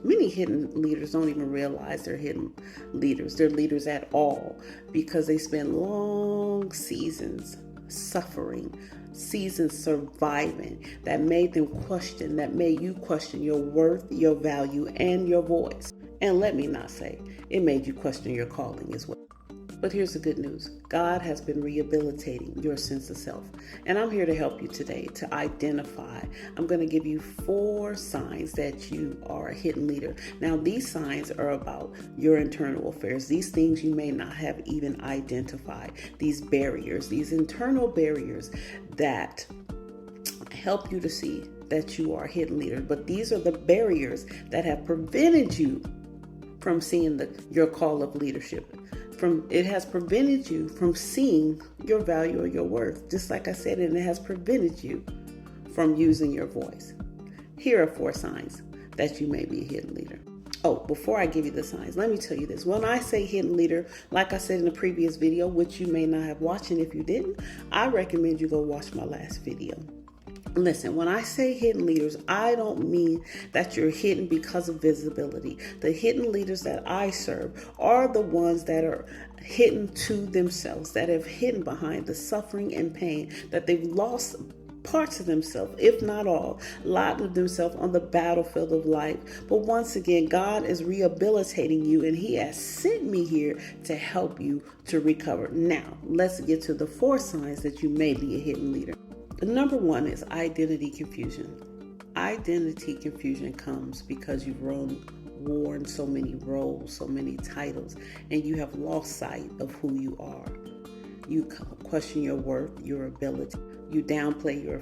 Many hidden leaders don't even realize they're hidden leaders. They're leaders at all because they spend long seasons suffering, seasons surviving that made them question, that made you question your worth, your value, and your voice. And let me not say, it made you question your calling as well. But here's the good news. God has been rehabilitating your sense of self. And I'm here to help you today to identify. I'm going to give you 4 signs that you are a hidden leader. Now, these signs are about your internal affairs. These things you may not have even identified. These barriers, these internal barriers that help you to see that you are a hidden leader. But these are the barriers that have prevented you from seeing your call of leadership. It has prevented you from seeing your value or your worth, just like I said, and it has prevented you from using your voice. Here are 4 signs that you may be a hidden leader. Oh, before I give you the signs, let me tell you this. When I say hidden leader, like I said in the previous video, which you may not have watched, and if you didn't, I recommend you go watch my last video. Listen, when I say hidden leaders, I don't mean that you're hidden because of visibility. The hidden leaders that I serve are the ones that are hidden to themselves, that have hidden behind the suffering and pain, that they've lost parts of themselves, if not all, a lot of themselves on the battlefield of life. But once again, God is rehabilitating you, and He has sent me here to help you to recover. Now, let's get to the 4 signs that you may be a hidden leader. The number 1 is identity confusion. Identity confusion comes because you've worn so many roles, so many titles, and you have lost sight of who you are. You question your worth, your ability. You downplay your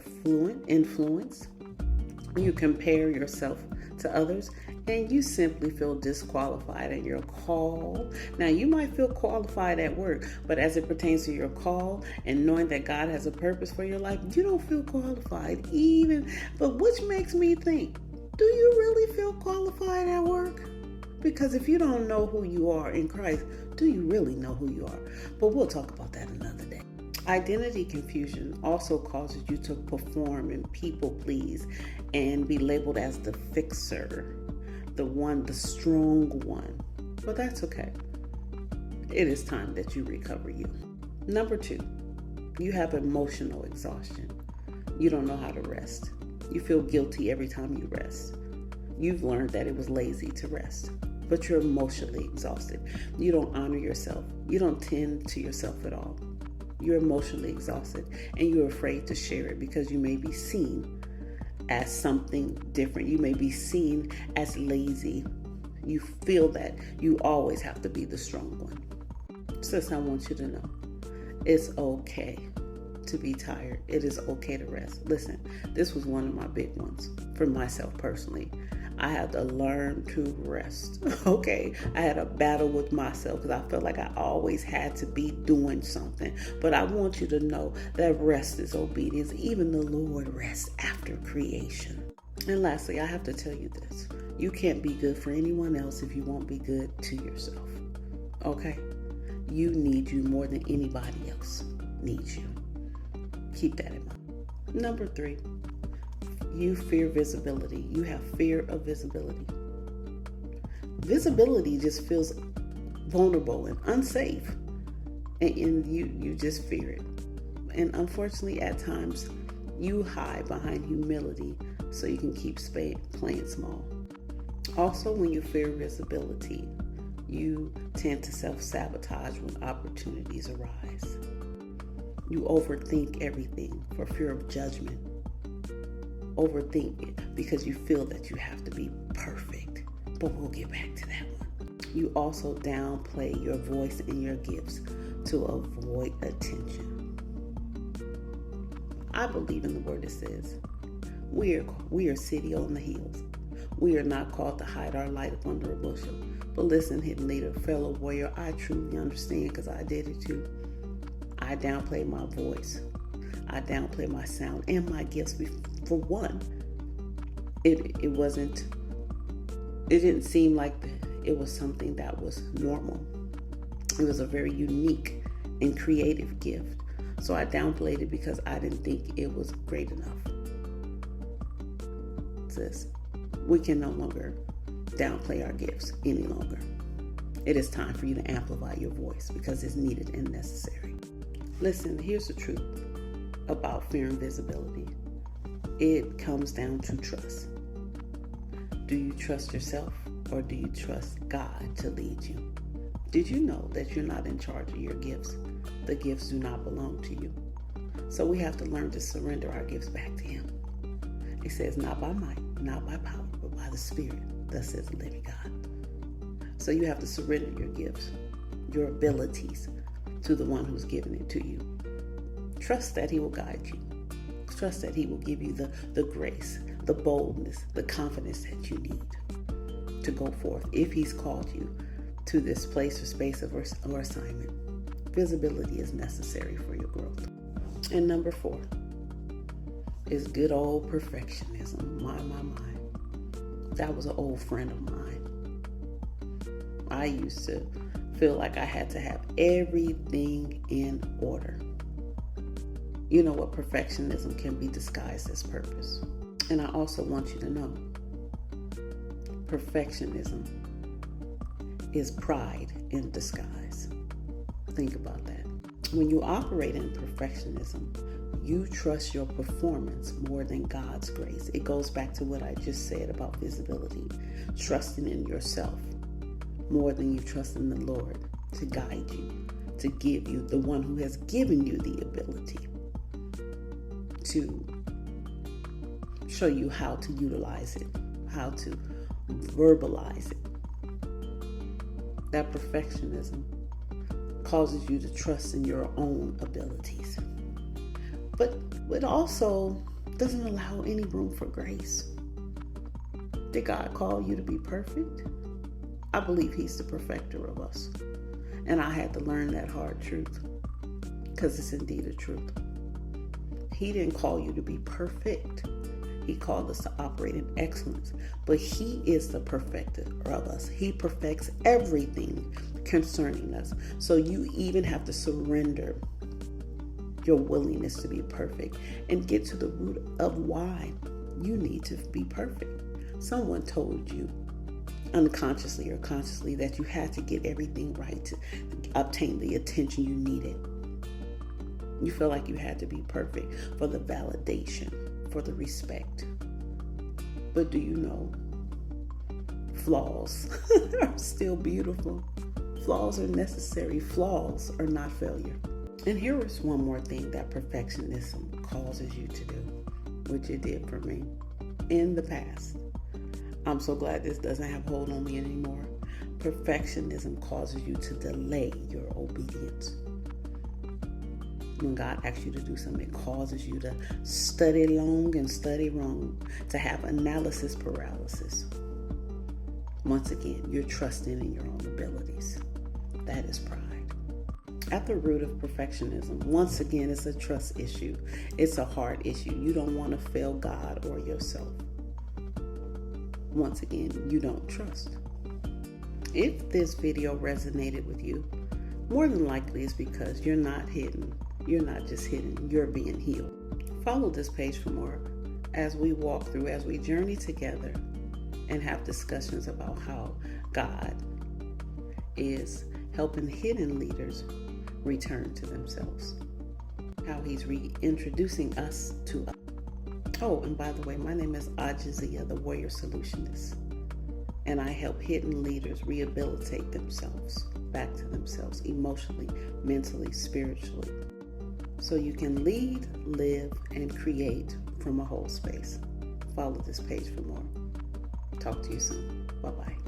influence. You compare yourself to others, and you simply feel disqualified in your call. Now, you might feel qualified at work, but as it pertains to your call and knowing that God has a purpose for your life, you don't feel qualified but which makes me think, do you really feel qualified at work? Because if you don't know who you are in Christ, do you really know who you are? But we'll talk about that another day. Identity confusion also causes you to perform and people please and be labeled as the fixer, the strong one. But that's okay. It is time that you recover you. Number 2, you have emotional exhaustion. You don't know how to rest. You feel guilty every time you rest. You've learned that it was lazy to rest, but you're emotionally exhausted. You don't honor yourself. You don't tend to yourself at all. You're emotionally exhausted, and you're afraid to share it because you may be seen as something different. You may be seen as lazy. You feel that you always have to be the strong one. Sis, I want you to know, it's okay to be tired. It is okay to rest. Listen, this was one of my big ones for myself personally. I had to learn to rest. Okay. I had a battle with myself because I felt like I always had to be doing something. But I want you to know that rest is obedience. Even the Lord rests after creation. And lastly, I have to tell you this. You can't be good for anyone else if you won't be good to yourself. Okay? You need you more than anybody else needs you. Keep that in mind. Number 3. You fear visibility. You have fear of visibility. Visibility just feels vulnerable and unsafe. And you just fear it. And unfortunately, at times, you hide behind humility so you can keep playing small. Also, when you fear visibility, you tend to self-sabotage when opportunities arise. You overthink everything for fear of judgment. Overthink it because you feel that you have to be perfect. But we'll get back to that one. You also downplay your voice and your gifts to avoid attention. I believe in the word that says, we are city on the hills. We are not called to hide our light up under a bushel. But listen, hidden leader, fellow warrior, I truly understand because I did it too. I downplay my voice. I downplay my sound and my gifts. For one, it didn't seem like it was something that was normal. It was a very unique and creative gift. So I downplayed it because I didn't think it was great enough. Sis, we can no longer downplay our gifts any longer. It is time for you to amplify your voice because it's needed and necessary. Listen, here's the truth about fear and visibility. It comes down to trust. Do you trust yourself or do you trust God to lead you? Did you know that you're not in charge of your gifts? The gifts do not belong to you. So we have to learn to surrender our gifts back to Him. It says, not by might, not by power, but by the Spirit. Thus says the living God. So you have to surrender your gifts, your abilities, to the one who's given it to you. Trust that He will guide you. Trust that He will give you the grace, the boldness, the confidence that you need to go forth if He's called you to this place or space or assignment. Visibility is necessary for your growth. And number 4 is good old perfectionism. My. That was an old friend of mine. I used to feel like I had to have everything in order. You know what? Perfectionism can be disguised as purpose. And I also want you to know, perfectionism is pride in disguise. Think about that. When you operate in perfectionism, you trust your performance more than God's grace. It goes back to what I just said about visibility. Trusting in yourself more than you trust in the Lord to guide you, to give you, the one who has given you the ability to show you how to utilize it, how to verbalize it. That perfectionism causes you to trust in your own abilities. But it also doesn't allow any room for grace. Did God call you to be perfect? I believe He's the perfecter of us. And I had to learn that hard truth because it's indeed a truth. He didn't call you to be perfect. He called us to operate in excellence. But He is the perfecter of us. He perfects everything concerning us. So you even have to surrender your willingness to be perfect and get to the root of why you need to be perfect. Someone told you unconsciously or consciously that you had to get everything right to obtain the attention you needed. You feel like you had to be perfect for the validation, for the respect. But do you know, flaws are still beautiful. Flaws are necessary. Flaws are not failure. And here is one more thing that perfectionism causes you to do, which it did for me in the past. I'm so glad this doesn't have hold on me anymore. Perfectionism causes you to delay your obedience. When God asks you to do something, it causes you to study long and study wrong, to have analysis paralysis. Once again, you're trusting in your own abilities. That is pride. At the root of perfectionism, once again, it's a trust issue. It's a heart issue. You don't want to fail God or yourself. Once again, you don't trust. If this video resonated with you, more than likely it's because you're not hidden. You're not just hidden, you're being healed. Follow this page for more as we walk through, as we journey together and have discussions about how God is helping hidden leaders return to themselves. How He's reintroducing us to us. Oh, and by the way, my name is Ajazia, the Warrior Solutionist. And I help hidden leaders rehabilitate themselves, back to themselves, emotionally, mentally, spiritually. So you can lead, live, and create from a whole space. Follow this page for more. Talk to you soon. Bye-bye.